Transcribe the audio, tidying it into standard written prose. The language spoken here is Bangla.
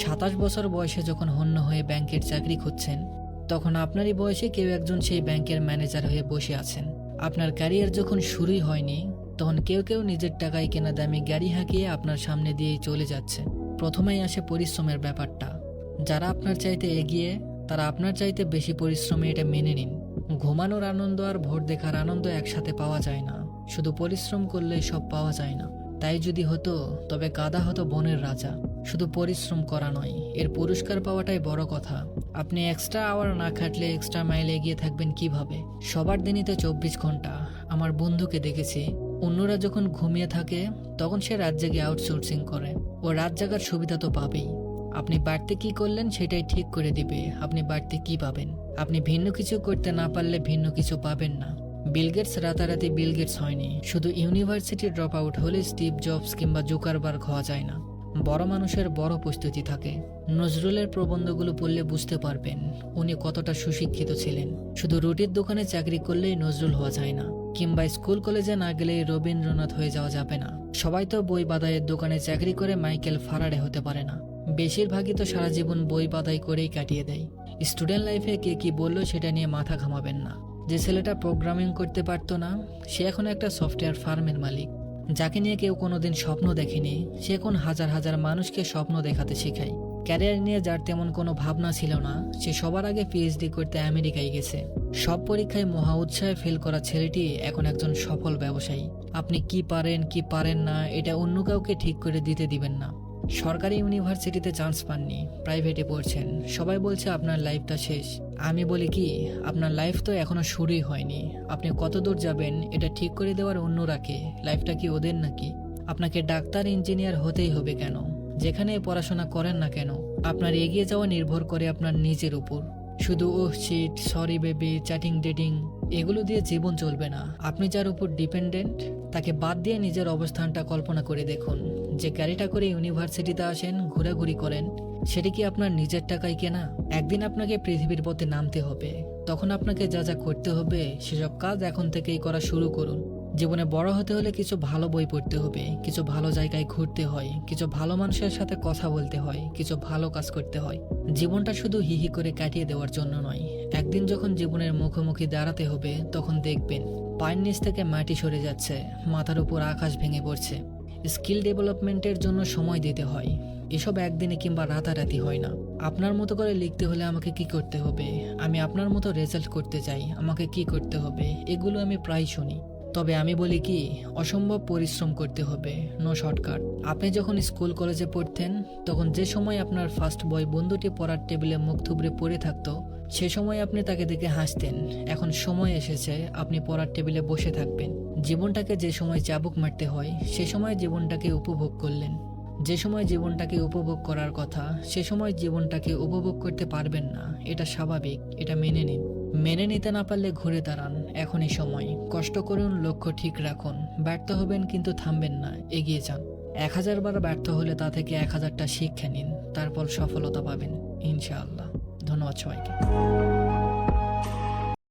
27 বছর বয়সে যখন হন্য হয়ে ব্যাংকের চাকরি খুঁজছেন, তখন আপনারই বয়সে কেউ একজন সেই ব্যাংকের ম্যানেজার হয়ে বসে আছেন। আপনার ক্যারিয়ার যখন শুরুই হয়নি, তখন কেউ কেউ নিজের টাকায় কেনা দামি গাড়ি হাঁকিয়ে আপনার সামনে দিয়েই চলে যাচ্ছে। প্রথমেই আসে পরিশ্রমের ব্যাপারটা। যারা আপনার চাইতে এগিয়ে, তারা আপনার চাইতে বেশি পরিশ্রমে এটা মেনে নিন। ঘুমানোর আনন্দ আর ভোর দেখার আনন্দ একসাথে পাওয়া যায় না। শুধু পরিশ্রম করলেই সব পাওয়া যায় না। তাই যদি হতো, তবে গাধা হতো বনের রাজা। শুধু পরিশ্রম করা নয়, এর পুরস্কার পাওয়াটাই বড় কথা। আপনি এক্সট্রা আওয়ার না খাটলে এক্সট্রা মাইল এগিয়ে থাকবেন কিভাবে? সবার দিনই তো 24 ঘন্টা। আমার বন্ধুকে দেখেছি, অন্যরা যখন ঘুমিয়ে থাকে তখন সে রাত জেগে আউটসোর্সিং করে। ও রাত জাগার সুবিধা তো পাবেই। আপনি বাড়তে কি করলেন সেটাই ঠিক করে দিবে আপনি বাড়তে কি পাবেন। আপনি ভিন্ন কিছু করতে না পারলে ভিন্ন কিছু পাবেন না। বিল গেটস রাতারাতি বিল গেটস হয়নি। শুধু ইউনিভার্সিটি ড্রপ আউট হলে স্টিভ জবস কিংবা জুকারবার্গ হওয়া যায় না। বড় মানুষের বড় প্রস্তুতি থাকে। নজরুলের প্রবন্ধগুলো পড়লে বুঝতে পারবেন উনি কতটা সুশিক্ষিত ছিলেন। শুধু রুটির দোকানে চাকরি করলেই নজরুল হওয়া যায় না, কিংবা স্কুল কলেজে না গেলেই রবীন্দ্রনাথ হয়ে যাওয়া যাবে না। সবাই তো বই বাদাইয়ের দোকানে চাকরি করে মাইকেল ফারাডে হতে পারে না। বেশিরভাগই তো সারা জীবন বই বাদাই করেই কাটিয়ে দেয়। স্টুডেন্ট লাইফে কে কি বললো সেটা নিয়ে মাথা ঘামাবেন না। যে ছেলেটা প্রোগ্রামিং করতে পারতো না, সে এখন একটা সফটওয়্যার ফার্মের মালিক। যাকে নিয়ে কেউ কোনোদিন স্বপ্ন দেখেনি, সে এখন হাজার হাজার মানুষকে স্বপ্ন দেখাতে শেখায়। ক্যারিয়ার নিয়ে যার তেমন কোনো ভাবনা ছিল না, সে সবার আগে পিএইচডি করতে আমেরিকায় গেছে। সব পরীক্ষায় মহা উৎসাহে ফেল করা ছেলেটি এখন একজন সফল ব্যবসায়ী। আপনি কি পারেন কি পারেন না, এটা অন্য কাউকে ঠিক করে দিতে দিবেন না। সরকারি ইউনিভার্সিটিতে চান্স পাননি, প্রাইভেটে পড়ছেন, সবাই বলছে আপনার লাইফটা শেষ। আমি বলি কি, আপনার লাইফ তো এখনো শুরুই হয়নি। আপনি কত দূর যাবেন এটা ঠিক করে দেওয়ার অন্যরা কে? লাইফটা কি ওদের নাকি? আপনাকে ডাক্তার ইঞ্জিনিয়ার হতেই হবে কেন? যেখানে পড়াশোনা করেন না কেন, আপনার এগিয়ে যাওয়া নির্ভর করে আপনার নিজের উপর। শুধু oh shit, sorry baby, chatting dating এগুলো দিয়ে জীবন চলবে না। আপনি যার উপর ডিপেন্ডেন্ট, তাকে বাদ দিয়ে নিজের অবস্থানটা কল্পনা করে দেখুন। যে গাড়িটা করে ইউনিভার্সিটিতে আসেন, ঘোরাঘুরি করেন, সেটা কি আপনার নিজের টাকায় কেনা? একদিন আপনাকে পৃথিবীর পথে নামতে হবে। তখন আপনাকে যা যা করতে হবে সেসব কাজ এখন থেকেই করা শুরু করুন। জীবনে বড় হতে হলে কিছু ভালো বই পড়তে হবে, কিছু ভালো জায়গায় ঘুরতে হয়, কিছু ভালো মানুষের সাথে কথা বলতে হয়, কিছু ভালো কাজ করতে হয়। জীবনটা শুধু হিহি করে কাটিয়ে দেওয়ার জন্য নয়। একদিন যখন জীবনের মুখোমুখি দাঁড়াতে হবে, তখন দেখবেন পায়ের নিচ থেকে মাটি সরে যাচ্ছে, মাথার উপর আকাশ ভেঙে পড়ছে। স্কিল ডেভেলপমেন্টের জন্য সময় দিতে হয়। এসব একদিনে কিংবা রাতারাতি হয় না। আপনার মতো করে লিখতে হলে আমাকে কি করতে হবে? আমি আপনার মতো রেজাল্ট করতে চাই, আমাকে কি করতে হবে? এগুলো আমি প্রায় শুনি। তবে আমি বলি কি, অসম্ভব পরিশ্রম করতে হবে, নো শর্টকাট। আপনি যখন স্কুল কলেজে পড়তেন, তখন যে সময় আপনার ফার্স্ট বয় বন্ধুটি পড়ার টেবিলে মুখ থুবড়ে পড়ে থাকতো, সে সময় আপনি তাকে দেখে হাসতেন। এখন সময় এসেছে আপনি পড়ার টেবিলে বসে থাকবেন। জীবনটাকে যে সময় চাবুক মারতে হয়, সে সময় জীবনটাকে উপভোগ করলেন। যে সময় জীবনটাকে উপভোগ করার কথা, সে সময় জীবনটাকে উপভোগ করতে পারবেন না। এটা স্বাভাবিক, এটা মেনে নিন। মেনে নিতে না পারলে ঘুরে দাঁড়ান, এখনই সময়। কষ্ট করুন, লক্ষ্য ঠিক রাখুন। ব্যর্থ হবেন কিন্তু থামবেন না, এগিয়ে যান। 1000 বার ব্যর্থ হলে তা থেকে 1000টা শিক্ষা নিন, তারপর সফলতা পাবেন ইনশাআল্লাহ। ধন্যবাদ সবাইকে।